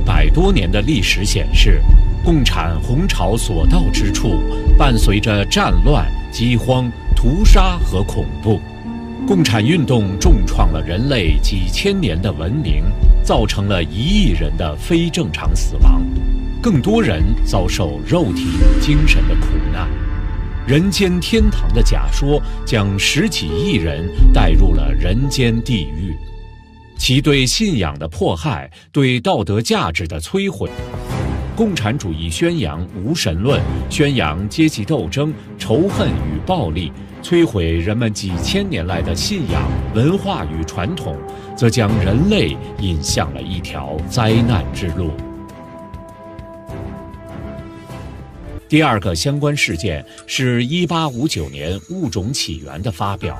100多年的历史显示，共产红潮所到之处，伴随着战乱、饥荒、屠杀和恐怖。共产运动重创了人类几千年的文明，造成了1亿人的非正常死亡，更多人遭受肉体与精神的苦难。人间天堂的假说将10几亿人带入了人间地狱，其对信仰的迫害，对道德价值的摧毁。共产主义宣扬无神论，宣扬阶级斗争、仇恨与暴力，摧毁人们几千年来的信仰、文化与传统，则将人类引向了一条灾难之路。第二个相关事件是1859年物种起源的发表，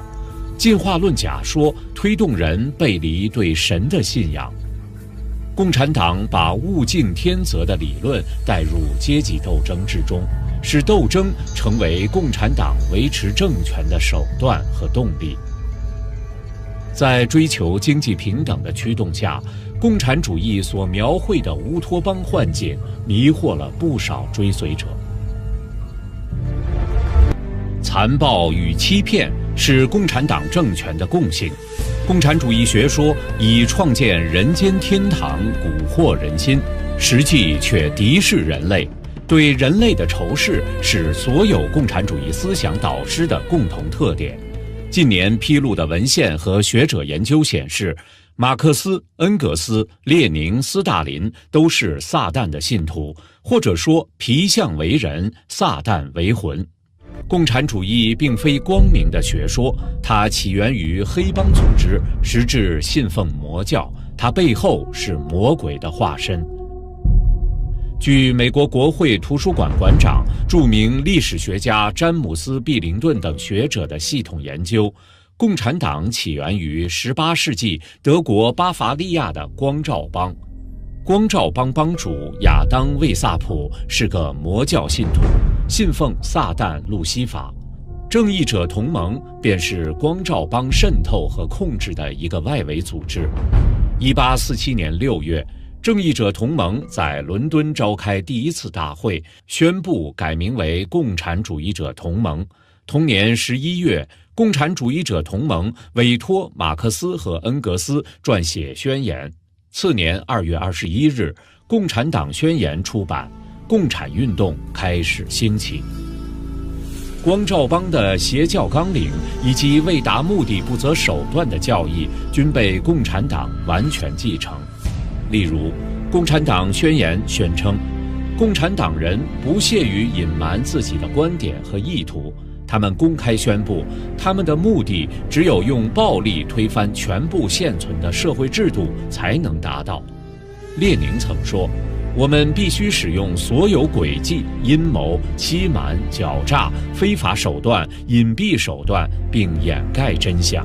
进化论假说推动人背离对神的信仰。共产党把物竞天择的理论带入阶级斗争之中，使斗争成为共产党维持政权的手段和动力。在追求经济平等的驱动下，共产主义所描绘的乌托邦幻境迷惑了不少追随者。残暴与欺骗是共产党政权的共性。共产主义学说以创建人间天堂蛊惑人心，实际却敌视人类。对人类的仇视是所有共产主义思想导师的共同特点。近年披露的文献和学者研究显示，马克思、恩格斯、列宁、斯大林都是撒旦的信徒，或者说皮相为人，撒旦为魂。共产主义并非光明的学说，它起源于黑帮组织，实质信奉魔教，它背后是魔鬼的化身。据美国国会图书馆馆长、著名历史学家詹姆斯·毕灵顿等学者的系统研究，共产党起源于18世纪德国巴伐利亚的光照帮。光照帮帮主亚当·魏萨普是个魔教信徒，信奉撒旦路西法。正义者同盟便是光照帮渗透和控制的一个外围组织。1847年6月，正义者同盟在伦敦召开第一次大会，宣布改名为共产主义者同盟。同年11月，共产主义者同盟委托马克思和恩格斯撰写宣言。次年2月21日，共产党宣言出版，共产运动开始兴起。光照帮的邪教纲领以及为达目的不择手段的教义均被共产党完全继承。例如，共产党宣言宣称，共产党人不屑于隐瞒自己的观点和意图，他们公开宣布，他们的目的只有用暴力推翻全部现存的社会制度才能达到。列宁曾说，我们必须使用所有诡计、阴谋、欺瞒、狡诈、非法手段、隐蔽手段，并掩盖真相。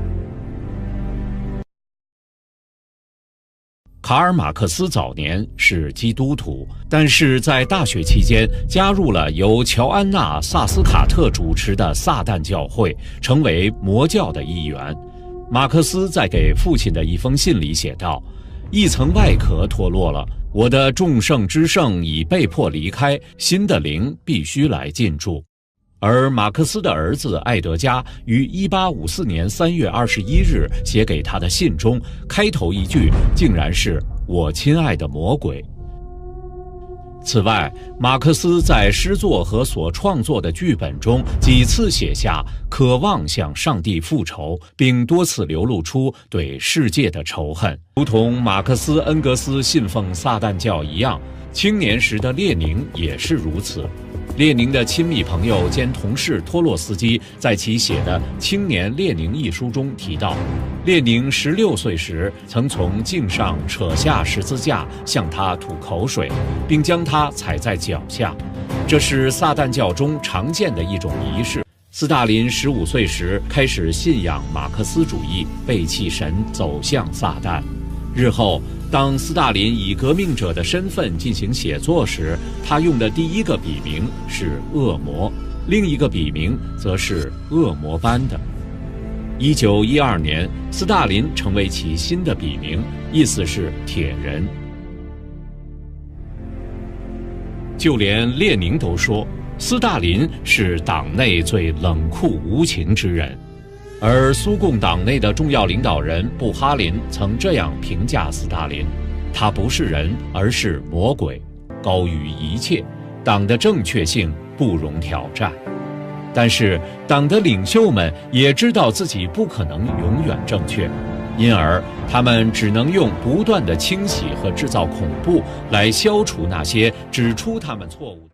卡尔·马克思早年是基督徒，但是在大学期间加入了由乔安娜·萨斯卡特主持的撒旦教会，成为魔教的一员。马克思在给父亲的一封信里写道：一层外壳脱落了，我的众圣之圣已被迫离开，新的灵必须来进驻。而马克思的儿子艾德加于1854年3月21日写给他的信中，开头一句竟然是“我亲爱的魔鬼”。此外，马克思在诗作和所创作的剧本中几次写下渴望向上帝复仇，并多次流露出对世界的仇恨。如同马克思、恩格斯信奉撒旦教一样，青年时的列宁也是如此。列宁的亲密朋友兼同事托洛斯基在其写的《青年列宁》一书中提到，列宁16岁时曾从镜上扯下十字架向他吐口水，并将他踩在脚下，这是撒旦教中常见的一种仪式。斯大林15岁时开始信仰马克思主义，背弃神，走向撒旦。日后，当斯大林以革命者的身份进行写作时，他用的第一个笔名是恶魔，另一个笔名则是恶魔般的。1912年，斯大林成为其新的笔名，意思是铁人。就连列宁都说，斯大林是党内最冷酷无情之人。而苏共党内的重要领导人布哈林曾这样评价斯大林：他不是人，而是魔鬼，高于一切，党的正确性不容挑战。但是党的领袖们也知道自己不可能永远正确，因而他们只能用不断的清洗和制造恐怖来消除那些指出他们错误。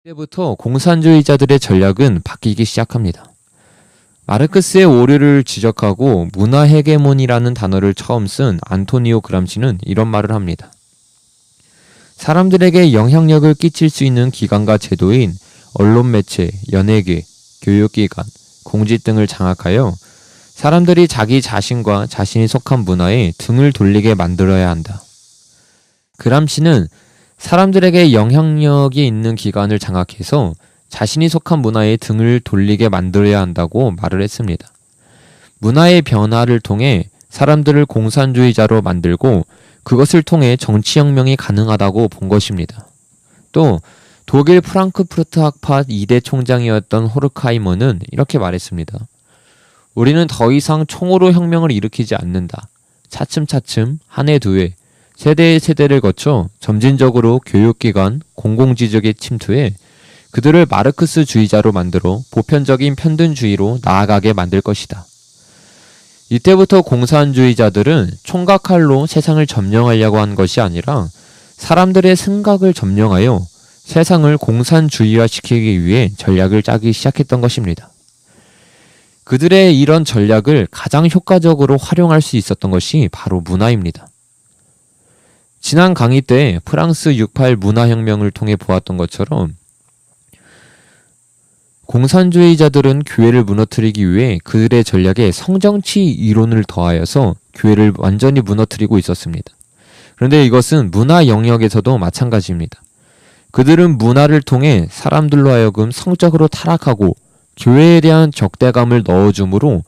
이때부터 공산주의자들의 전략은 바뀌기 시작합니다. 마르크스의 오류를 지적하고 문화 헤게몬이라는 단어를 처음 쓴 안토니오 그람시는 이런 말을 합니다. 사람들에게 영향력을 끼칠 수 있는 기관과 제도인 언론 매체, 연예계, 교육기관, 공직 등을 장악하여 사람들이 자기 자신과 자신이 속한 문화에 등을 돌리게 만들어야 한다. 그람시는 사람들에게 영향력이 있는 기관을 장악해서 자신이 속한 문화에 등을 돌리게 만들어야 한다고 말을 했습니다. 문화의 변화를 통해 사람들을 공산주의자로 만들고 그것을 통해 정치혁명이 가능하다고 본 것입니다. 또 독일 프랑크푸르트 학파 2대 총장이었던 호르카이머는 이렇게 말했습니다. 우리는 더 이상 총으로 혁명을 일으키지 않는다. 차츰차츰 한 해 두 해 세대의 세대를 거쳐 점진적으로 교육기관, 공공지적에 침투해 그들을 마르크스주의자로 만들어 보편적인 편든주의로 나아가게 만들 것이다. 이때부터 공산주의자들은 총과 칼로 세상을 점령하려고 한 것이 아니라 사람들의 생각을 점령하여 세상을 공산주의화시키기 위해 전략을 짜기 시작했던 것입니다. 그들의 이런 전략을 가장 효과적으로 활용할 수 있었던 것이 바로 문화입니다. 지난 강의 때 프랑스 68 문화혁명을 통해 보았던 것처럼 공산주의자들은 교회를 무너뜨리기 위해 그들의 전략에 성정치 이론을 더하여서 교회를 완전히 무너뜨리고 있었습니다. 그런데 이것은 문화 영역에서도 마찬가지입니다. 그들은 문화를 통해 사람들로 하여금 성적으로 타락하고 교회에 대한 적대감을 넣어주므로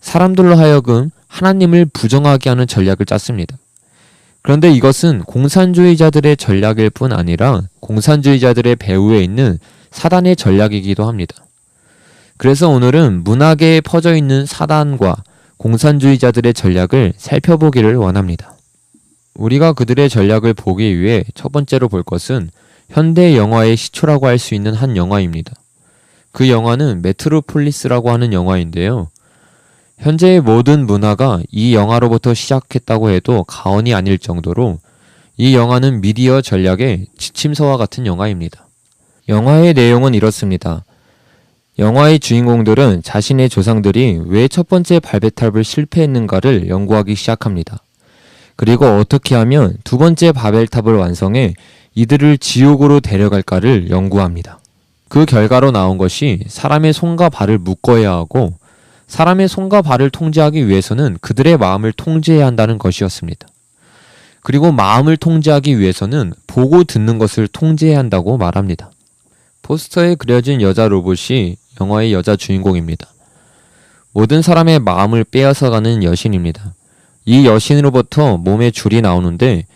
사람들로 하여금 하나님을 부정하게 하는 전략을 짰습니다. 그런데 이것은 공산주의자들의 전략일 뿐 아니라 공산주의자들의 배후에 있는 사단의 전략이기도 합니다. 그래서 오늘은 문화계에 퍼져 있는 사단과 공산주의자들의 전략을 살펴보기를 원합니다. 우리가 그들의 전략을 보기 위해 첫 번째로 볼 것은 현대 영화의 시초라고 할 수 있는 한 영화입니다. 그 영화는 메트로폴리스라고 하는 영화인데요. 현재의 모든 문화가 이 영화로부터 시작했다고 해도 과언이 아닐 정도로 이 영화는 미디어 전략의 지침서와 같은 영화입니다. 영화의 내용은 이렇습니다. 영화의 주인공들은 자신의 조상들이 왜 첫 번째 바벨탑을 실패했는가를 연구하기 시작합니다. 그리고 어떻게 하면 두 번째 바벨탑을 완성해 이들을 지옥으로 데려갈까를 연구합니다. 그 결과로 나온 것이 사람의 손과 발을 묶어야 하고 사람의 손과 발을 통제하기 위해서는 그들의 마음을 통제해야 한다는 것이었습니다. 그리고 마음을 통제하기 위해서는 보고 듣는 것을 통제해야 한다고 말합니다. 포스터에 그려진 여자 로봇이 영화의 여자 주인공입니다. 모든 사람의 마음을 빼앗아가는 여신입니다. 이 여신으로부터 몸에 줄이 나오는데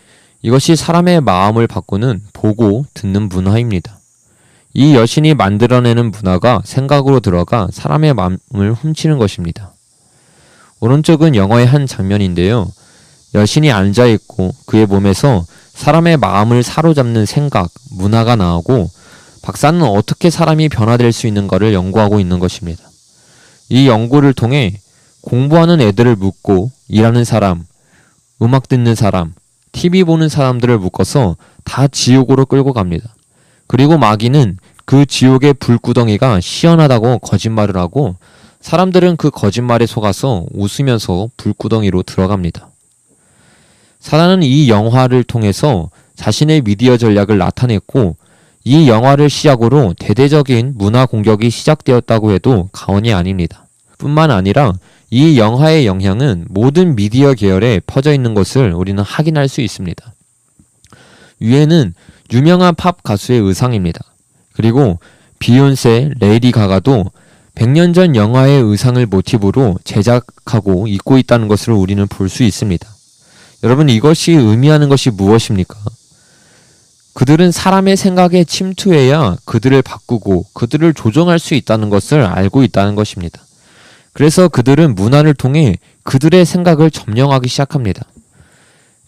이것이 사람의 마음을 바꾸는 보고 듣는 문화입니다. 이 여신이 만들어내는 문화가 생각으로 들어가 사람의 마음을 훔치는 것입니다. 오른쪽은 영화의 한 장면인데요. 여신이 앉아있고 그의 몸에서 사람의 마음을 사로잡는 생각, 문화가 나오고 박사는 어떻게 사람이 변화될 수 있는가를 연구하고 있는 것입니다. 이 연구를 통해 공부하는 애들을 묶고 일하는 사람, 음악 듣는 사람, TV 보는 사람들을 묶어서 다 지옥으로 끌고 갑니다. 그리고 마귀는 그 지옥의 불구덩이가 시원하다고 거짓말을 하고 사람들은 그 거짓말에 속아서 웃으면서 불구덩이로 들어갑니다. 사단은 이 영화를 통해서 자신의 미디어 전략을 나타냈고 이 영화를 시작으로 대대적인 문화 공격이 시작되었다고 해도 과언이 아닙니다. 뿐만 아니라 이 영화의 영향은 모든 미디어 계열에 퍼져 있는 것을 우리는 확인할 수 있습니다. 위에는 유명한 팝 가수의 의상입니다. 그리고 비욘세, 레이디 가가도 100년 전 영화의 의상을 모티브로 제작하고 입고 있다는 것을 우리는 볼 수 있습니다. 여러분, 이것이 의미하는 것이 무엇입니까? 그들은 사람의 생각에 침투해야 그들을 바꾸고 그들을 조정할 수 있다는 것을 알고 있다는 것입니다. 그래서 그들은 문화를 통해 그들의 생각을 점령하기 시작합니다.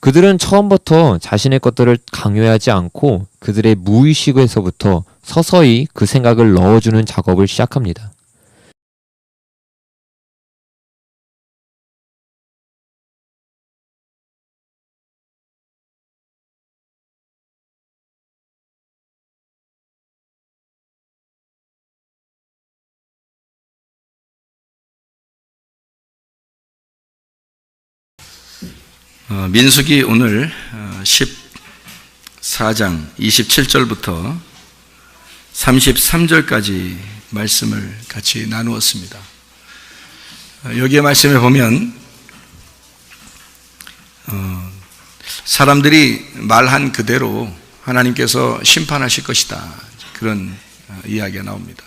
그들은 처음부터 자신의 것들을 강요하지 않고 그들의 무의식에서부터 서서히 그 생각을 넣어주는 작업을 시작합니다. 민수기 오늘 14장 27절부터 33절까지 말씀을 같이 나누었습니다. 여기에 말씀에 보면 사람들이 말한 그대로 하나님께서 심판하실 것이다, 그런 이야기가 나옵니다.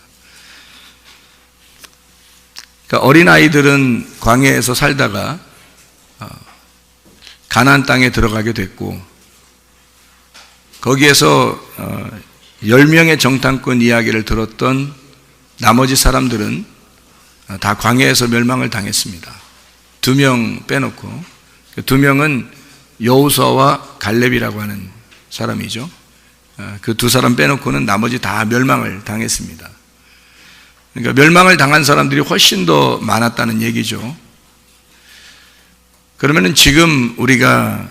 그러니까 어린아이들은 광야에서 살다가 가나안 땅에 들어가게 됐고, 거기에서 10명의 정탐꾼 이야기를 들었던 나머지 사람들은 다 광야에서 멸망을 당했습니다. 2명 빼놓고, 2명은 여호수아와 갈렙이라고 하는 사람이죠. 그 2사람 빼놓고는 나머지 다 멸망을 당했습니다. 그러니까 멸망을 당한 사람들이 훨씬 더 많았다는 얘기죠. 그러면은 지금 우리가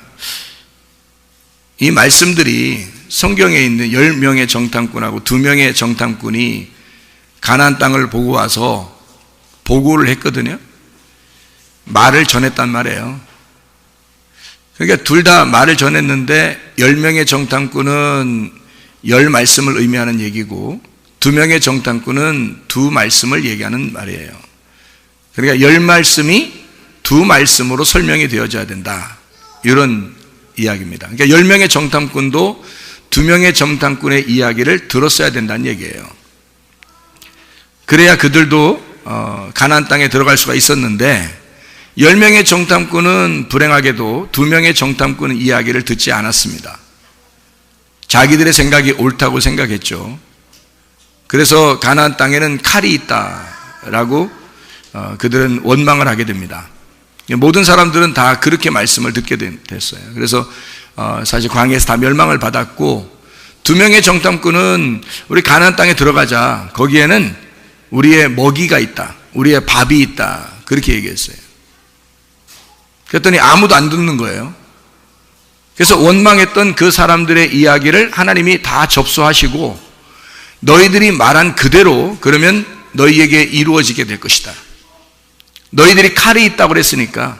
이 말씀들이 성경에 있는 10명의 정탐꾼하고 2명의 정탐꾼이 가나안 땅을 보고 와서 보고를 했거든요. 말을 전했단 말이에요. 그러니까 둘 다 말을 전했는데 10명의 정탐꾼은 10 말씀을 의미하는 얘기고 2명의 정탐꾼은 2 말씀을 얘기하는 말이에요. 그러니까 10 말씀이 2 말씀으로 설명이 되어져야 된다, 이런 이야기입니다. 그러니까 10명의 정탐꾼도 2명의 정탐꾼의 이야기를 들었어야 된다는 얘기예요. 그래야 그들도 가나안 땅에 들어갈 수가 있었는데 10명의 정탐꾼은 불행하게도 2명의 정탐꾼의 이야기를 듣지 않았습니다. 자기들의 생각이 옳다고 생각했죠. 그래서 가나안 땅에는 칼이 있다라고 그들은 원망을 하게 됩니다. 모든 사람들은 다 그렇게 말씀을 듣게 됐어요. 그래서 사실 광야에서 다 멸망을 받았고, 2명의 정탐꾼은 우리 가나안 땅에 들어가자, 거기에는 우리의 먹이가 있다, 우리의 밥이 있다, 그렇게 얘기했어요. 그랬더니 아무도 안 듣는 거예요. 그래서 원망했던 그 사람들의 이야기를 하나님이 다 접수하시고, 너희들이 말한 그대로 그러면 너희에게 이루어지게 될 것이다. 너희들이 칼이 있다고 그랬으니까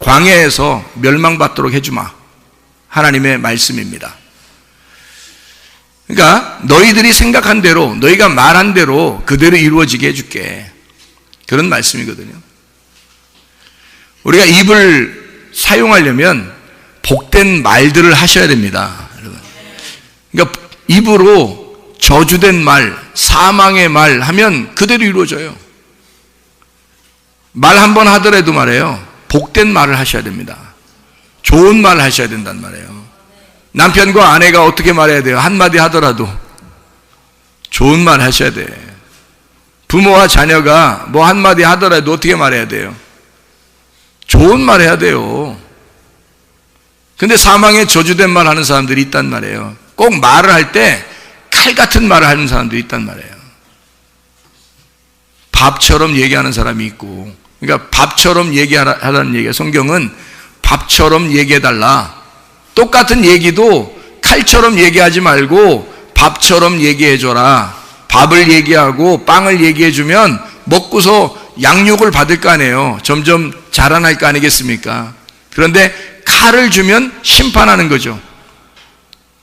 광야에서 멸망받도록 해주마, 하나님의 말씀입니다. 그러니까 너희들이 생각한 대로, 너희가 말한 대로 그대로 이루어지게 해줄게, 그런 말씀이거든요. 우리가 입을 사용하려면 복된 말들을 하셔야 됩니다, 여러분. 그러니까 입으로 저주된 말, 사망의 말 하면 그대로 이루어져요. 말 한 번 하더라도 말이에요, 복된 말을 하셔야 됩니다. 좋은 말을 하셔야 된단 말이에요. 남편과 아내가 어떻게 말해야 돼요? 한마디 하더라도 좋은 말 하셔야 돼. 부모와 자녀가 뭐 한마디 하더라도 어떻게 말해야 돼요? 좋은 말 해야 돼요. 근데 사망에 저주된 말 하는 사람들이 있단 말이에요. 꼭 말을 할 때 칼 같은 말을 하는 사람들이 있단 말이에요. 밥처럼 얘기하는 사람이 있고, 그러니까 밥처럼 얘기하라는 얘기야. 성경은 밥처럼 얘기해달라. 똑같은 얘기도 칼처럼 얘기하지 말고 밥처럼 얘기해줘라. 밥을 얘기하고 빵을 얘기해주면 먹고서 양육을 받을 거 아니에요. 점점 자라날 거 아니겠습니까? 그런데 칼을 주면 심판하는 거죠.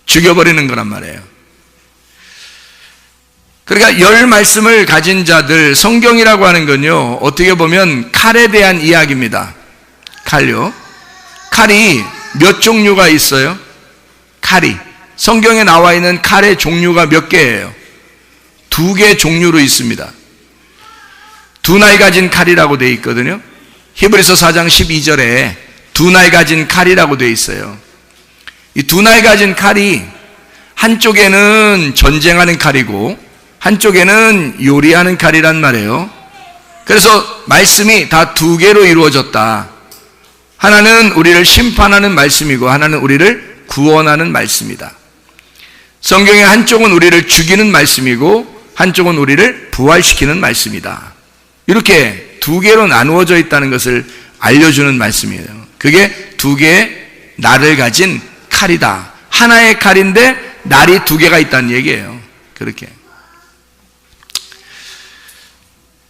죽여버리는 거란 말이에요. 그러니까 10 말씀을 가진 자들, 성경이라고 하는 건요, 어떻게 보면 칼에 대한 이야기입니다. 칼요. 칼이 몇 종류가 있어요? 칼이. 성경에 나와 있는 칼의 종류가 몇 개예요? 2개 종류로 있습니다. 두 날 가진 칼이라고 되어 있거든요. 히브리서 4장 12절에 두 날 가진 칼이라고 되어 있어요. 이 두 날 가진 칼이 한쪽에는 전쟁하는 칼이고 한쪽에는 요리하는 칼이란 말이에요. 그래서 말씀이 다 두 개로 이루어졌다. 하나는 우리를 심판하는 말씀이고 하나는 우리를 구원하는 말씀이다. 성경의 한쪽은 우리를 죽이는 말씀이고 한쪽은 우리를 부활시키는 말씀이다. 이렇게 두 개로 나누어져 있다는 것을 알려주는 말씀이에요. 그게 두 개의 날을 가진 칼이다. 하나의 칼인데 날이 두 개가 있다는 얘기예요. 그렇게.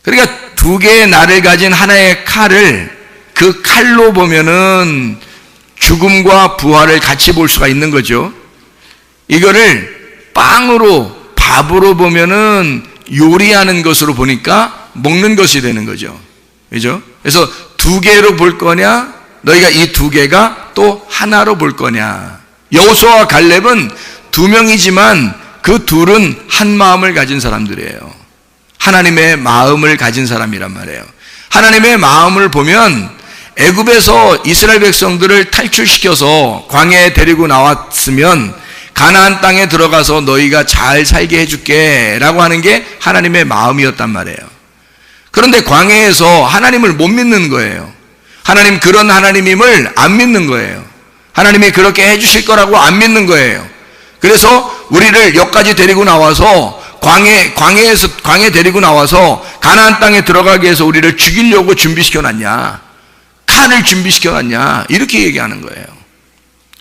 그러니까 두 개의 날을 가진 하나의 칼을 그 칼로 보면은 죽음과 부활을 같이 볼 수가 있는 거죠. 이거를 빵으로, 밥으로 보면은 요리하는 것으로 보니까 먹는 것이 되는 거죠. 그죠? 그래서 두 개로 볼 거냐, 너희가 이 두 개가 또 하나로 볼 거냐. 여호수아와 갈렙은 두 명이지만 그 둘은 한 마음을 가진 사람들이에요. 하나님의 마음을 가진 사람이란 말이에요. 하나님의 마음을 보면 애굽에서 이스라엘 백성들을 탈출시켜서 광야에 데리고 나왔으면 가나안 땅에 들어가서 너희가 잘 살게 해줄게 라고 하는 게 하나님의 마음이었단 말이에요. 그런데 광야에서 하나님을 못 믿는 거예요. 하나님 그런 하나님임을 안 믿는 거예요. 하나님이 그렇게 해주실 거라고 안 믿는 거예요. 그래서 우리를 여기까지 데리고 나와서 광야에 데리고 나와서 가나안 땅에 들어가기 위해서 우리를 죽이려고 준비시켜놨냐, 칼을 준비시켜놨냐, 이렇게 얘기하는 거예요.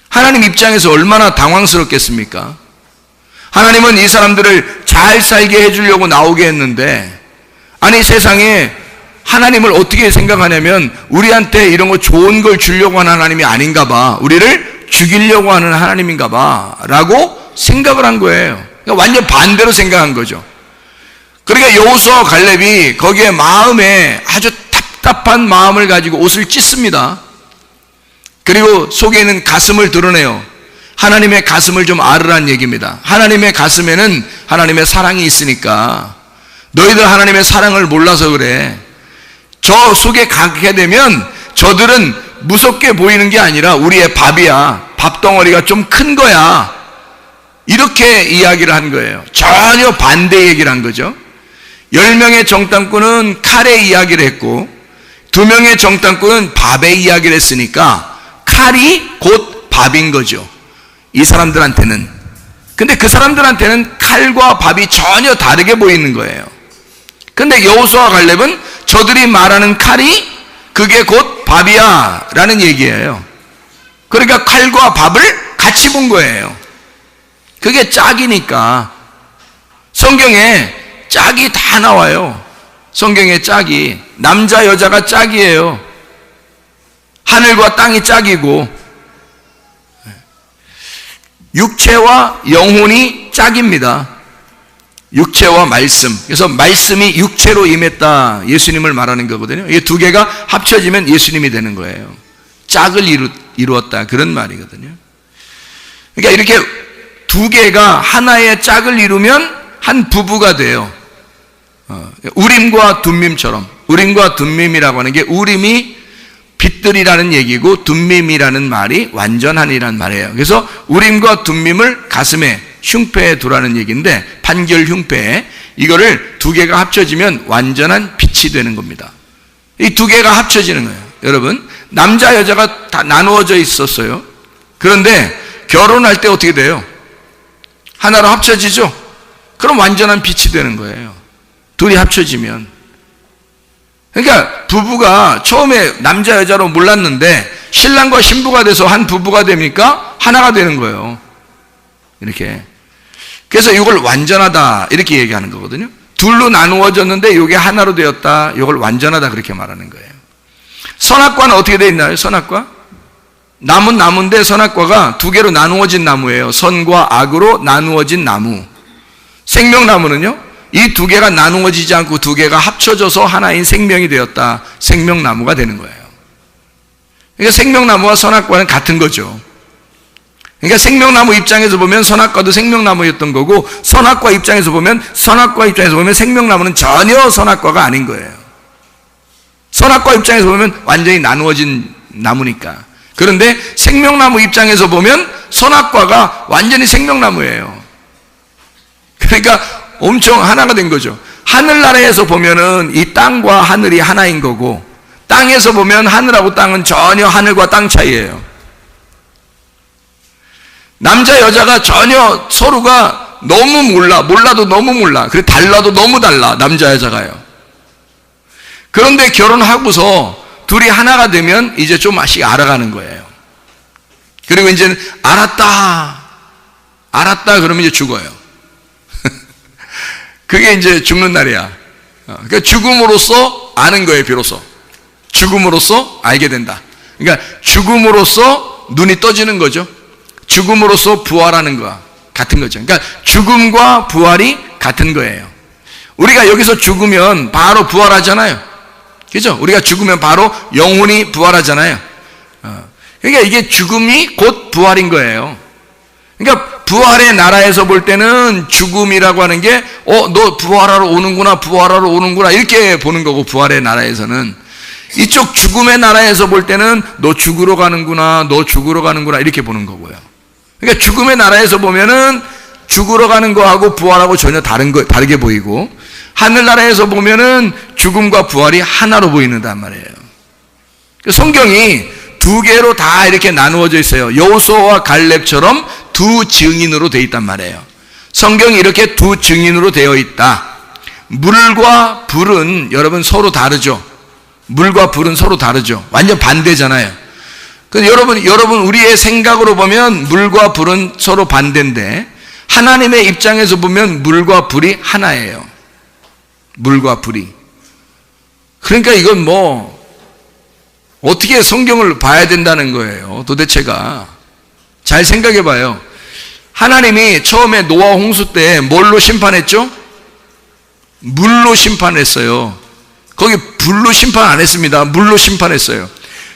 하나님 입장에서 얼마나 당황스럽겠습니까? 하나님은 이 사람들을 잘 살게 해주려고 나오게 했는데, 아니 세상에 하나님을 어떻게 생각하냐면 우리한테 이런 거 좋은 걸 주려고 하는 하나님이 아닌가 봐, 우리를 죽이려고 하는 하나님인가 봐 라고 생각을 한 거예요. 그러니까 완전 반대로 생각한 거죠. 그러니까 여호수아와 갈렙이 거기에 마음에 아주 답답한 마음을 가지고 옷을 찢습니다. 그리고 속에 있는 가슴을 드러내요. 하나님의 가슴을 좀 알으란 얘기입니다. 하나님의 가슴에는 하나님의 사랑이 있으니까 너희들 하나님의 사랑을 몰라서 그래. 저 속에 가게 되면 저들은 무섭게 보이는 게 아니라 우리의 밥이야. 밥덩어리가 좀 큰 거야. 이렇게 이야기를 한 거예요. 전혀 반대 얘기를 한 거죠. 10명의 정탐꾼은 칼의 이야기를 했고 2명의 정탐꾼은 밥의 이야기를 했으니까 칼이 곧 밥인 거죠. 이 사람들한테는. 근데 그 사람들한테는 칼과 밥이 전혀 다르게 보이는 거예요. 근데 여호수아와 갈렙은 저들이 말하는 칼이 그게 곧 밥이야 라는 얘기예요. 그러니까 칼과 밥을 같이 본 거예요. 그게 짝이니까. 성경에 짝이 다 나와요. 성경에 짝이. 남자 여자가 짝이에요. 하늘과 땅이 짝이고 육체와 영혼이 짝입니다. 육체와 말씀. 그래서 말씀이 육체로 임했다, 예수님을 말하는 거거든요. 이 두 개가 합쳐지면 예수님이 되는 거예요. 짝을 이루었다, 그런 말이거든요. 그러니까 이렇게 두 개가 하나의 짝을 이루면 한 부부가 돼요. 우림과 둠밈처럼. 우림과 둠밈이라고 하는 게 우림이 빛들이라는 얘기고 둠밈이라는 말이 완전한이라는 말이에요. 그래서 우림과 둠밈을 가슴에 흉패에 두라는 얘기인데, 판결 흉패에 이거를 두 개가 합쳐지면 완전한 빛이 되는 겁니다. 이 두 개가 합쳐지는 거예요. 여러분, 남자 여자가 다 나누어져 있었어요. 그런데 결혼할 때 어떻게 돼요? 하나로 합쳐지죠? 그럼 완전한 빛이 되는 거예요. 둘이 합쳐지면. 그러니까 부부가 처음에 남자 여자로 몰랐는데 신랑과 신부가 돼서 한 부부가 됩니까? 하나가 되는 거예요. 이렇게. 그래서 이걸 완전하다 이렇게 얘기하는 거거든요. 둘로 나누어졌는데 이게 하나로 되었다, 이걸 완전하다 그렇게 말하는 거예요. 선악과는 어떻게 되어 있나요? 선악과? 나무는 나무인데 선악과가 두 개로 나누어진 나무예요. 선과 악으로 나누어진 나무. 생명나무는요, 이 두 개가 나누어지지 않고 두 개가 합쳐져서 하나인 생명이 되었다, 생명나무가 되는 거예요. 그러니까 생명나무와 선악과는 같은 거죠. 그러니까 생명나무 입장에서 보면 선악과도 생명나무였던 거고, 선악과 입장에서 보면 생명나무는 전혀 선악과가 아닌 거예요. 선악과 입장에서 보면 완전히 나누어진 나무니까. 그런데 생명나무 입장에서 보면 선악과가 완전히 생명나무예요. 그러니까 엄청 하나가 된 거죠. 하늘나라에서 보면은 이 땅과 하늘이 하나인 거고, 땅에서 보면 하늘하고 땅은 전혀 하늘과 땅 차이예요. 남자 여자가 전혀 서로가 너무 몰라도 너무 몰라. 그리고 달라도 너무 달라, 남자 여자가요. 그런데 결혼하고서 둘이 하나가 되면 이제 좀씩 알아가는 거예요. 그리고 이제 알았다 그러면 이제 죽어요. 그게 이제 죽는 날이야. 그러니까 죽음으로써 아는 거예요, 비로소. 죽음으로써 알게 된다. 그러니까 죽음으로써 눈이 떠지는 거죠. 죽음으로써 부활하는 거와 같은 거죠. 그러니까 죽음과 부활이 같은 거예요. 우리가 여기서 죽으면 바로 부활하잖아요. 그죠? 우리가 죽으면 바로 영혼이 부활하잖아요. 그러니까 이게 죽음이 곧 부활인 거예요. 그러니까 부활의 나라에서 볼 때는 죽음이라고 하는 게 너 부활하러 오는구나 이렇게 보는 거고, 부활의 나라에서는. 이쪽 죽음의 나라에서 볼 때는 너 죽으러 가는구나 이렇게 보는 거고요. 그러니까 죽음의 나라에서 보면은 죽으러 가는 거하고 부활하고 전혀 다르게 보이고, 하늘나라에서 보면은 죽음과 부활이 하나로 보이는단 말이에요. 성경이 두 개로 다 이렇게 나누어져 있어요. 여호수아와 갈렙처럼 두 증인으로 되어 있단 말이에요. 성경이 이렇게 두 증인으로 되어 있다. 물과 불은 여러분 서로 다르죠. 물과 불은 서로 다르죠. 완전 반대잖아요. 그래서 여러분 우리의 생각으로 보면 물과 불은 서로 반대인데, 하나님의 입장에서 보면 물과 불이 하나예요. 물과 불이. 그러니까 이건 뭐 어떻게 성경을 봐야 된다는 거예요, 도대체가. 잘 생각해 봐요. 하나님이 처음에 노아 홍수 때 뭘로 심판했죠? 물로 심판했어요. 거기 불로 심판 안 했습니다. 물로 심판했어요.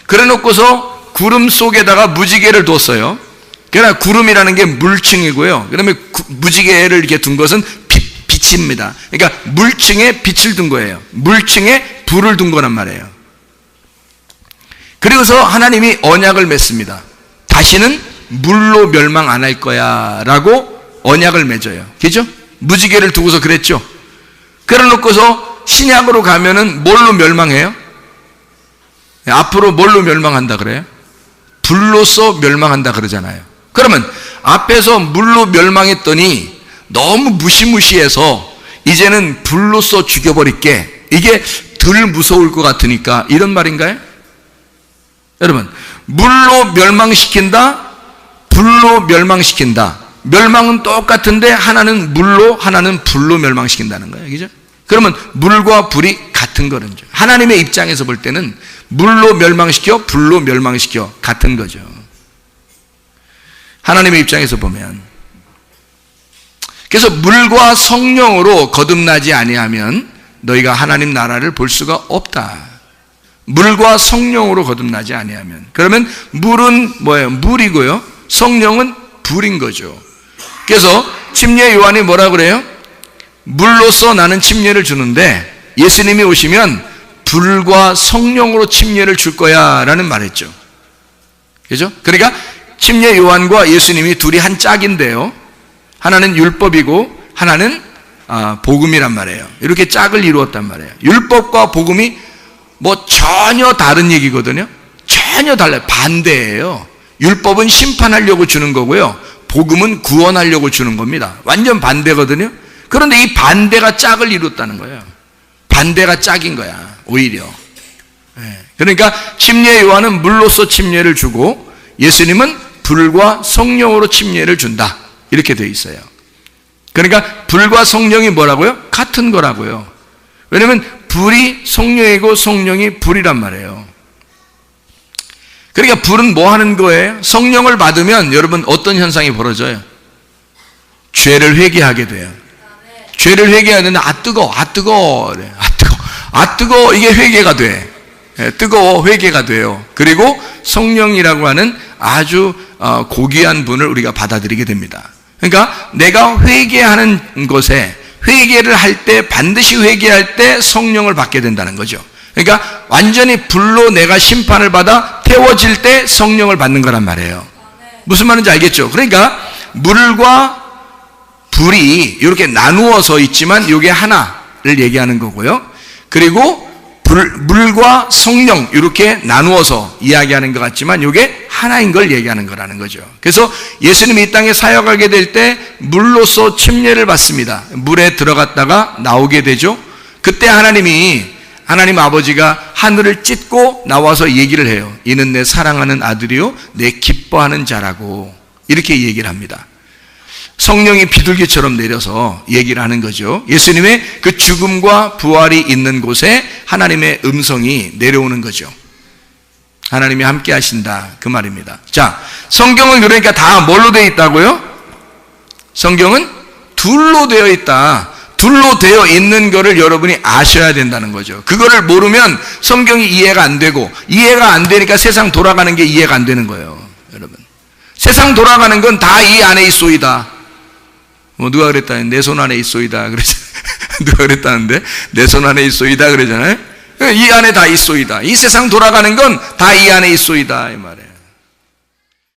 그래 놓고서 구름 속에다가 무지개를 뒀어요. 그러나 구름이라는 게 물층이고요. 그러면 무지개를 이렇게 둔 것은 빛입니다. 그러니까 물층에 빛을 둔 거예요. 물층에 불을 둔 거란 말이에요. 그리고서 하나님이 언약을 맺습니다. 다시는 물로 멸망 안 할 거야 라고 언약을 맺어요. 그죠? 무지개를 두고서 그랬죠. 그래 놓고서 신약으로 가면은 뭘로 멸망해요? 앞으로 뭘로 멸망한다 그래요? 불로서 멸망한다 그러잖아요. 그러면 앞에서 물로 멸망했더니 너무 무시무시해서 이제는 불로서 죽여버릴게, 이게 덜 무서울 것 같으니까 이런 말인가요? 여러분, 물로 멸망시킨다, 불로 멸망시킨다. 멸망은 똑같은데 하나는 물로, 하나는 불로 멸망시킨다는 거예요. 그죠? 그러면 물과 불이 같은 거는, 하나님의 입장에서 볼 때는 물로 멸망시켜 불로 멸망시켜 같은 거죠. 하나님의 입장에서 보면. 그래서 물과 성령으로 거듭나지 아니하면 너희가 하나님 나라를 볼 수가 없다. 물과 성령으로 거듭나지 아니하면. 그러면 물은 뭐예요? 물이고요. 성령은 불인 거죠. 그래서 침례 요한이 뭐라 그래요? 물로서 나는 침례를 주는데 예수님이 오시면 불과 성령으로 침례를 줄 거야 라는 말했죠. 그죠? 그러니까 침례 요한과 예수님이 둘이 한 짝인데요, 하나는 율법이고 하나는 복음이란 말이에요. 이렇게 짝을 이루었단 말이에요. 율법과 복음이 뭐 전혀 다른 얘기거든요. 전혀 달라요. 반대예요. 율법은 심판하려고 주는 거고요, 복음은 구원하려고 주는 겁니다. 완전 반대거든요. 그런데 이 반대가 짝을 이뤘다는 거예요. 반대가 짝인 거야, 오히려. 그러니까 침례 요한은 물로서 침례를 주고 예수님은 불과 성령으로 침례를 준다, 이렇게 되어 있어요. 그러니까 불과 성령이 뭐라고요? 같은 거라고요. 왜냐하면 불이 성령이고 성령이 불이란 말이에요. 그러니까 불은 뭐 하는 거예요? 성령을 받으면 여러분 어떤 현상이 벌어져요? 죄를 회개하게 돼요. 죄를 회개하는데 뜨거워 이게 회개가 돼. 뜨거워 회개가 돼요. 그리고 성령이라고 하는 아주 고귀한 분을 우리가 받아들이게 됩니다. 그러니까 내가 회개하는 것에, 회개를 할 때, 반드시 회개할 때 성령을 받게 된다는 거죠. 그러니까 완전히 불로 내가 심판을 받아 태워질 때 성령을 받는 거란 말이에요. 무슨 말인지 알겠죠? 그러니까 물과 불이 이렇게 나누어서 있지만 이게 하나를 얘기하는 거고요. 그리고 물과 성령 이렇게 나누어서 이야기하는 것 같지만 이게 하나인 걸 얘기하는 거라는 거죠. 그래서 예수님이 이 땅에 사역하게 될 때 물로서 침례를 받습니다. 물에 들어갔다가 나오게 되죠. 그때 하나님 아버지가 하늘을 찢고 나와서 얘기를 해요. 이는 내 사랑하는 아들이요 내 기뻐하는 자라고 이렇게 얘기를 합니다. 성령이 비둘기처럼 내려서 얘기를 하는 거죠. 예수님의 그 죽음과 부활이 있는 곳에 하나님의 음성이 내려오는 거죠. 하나님이 함께 하신다 그 말입니다. 자, 성경은 그러니까 다 뭘로 되어 있다고요? 성경은 둘로 되어 있다. 둘로 되어 있는 거를 여러분이 아셔야 된다는 거죠. 그거를 모르면 성경이 이해가 안 되고, 이해가 안 되니까 세상 돌아가는 게 이해가 안 되는 거예요. 여러분, 세상 돌아가는 건 다 이 안에 있소이다. 뭐 누가 그랬다? 내 손 안에 있소이다 그러잖아요. 누가 그랬다는데 내 손 안에 있소이다 그러잖아요. 이 안에 다 있소이다. 이 세상 돌아가는 건 다 이 안에 있소이다 이 말이에요.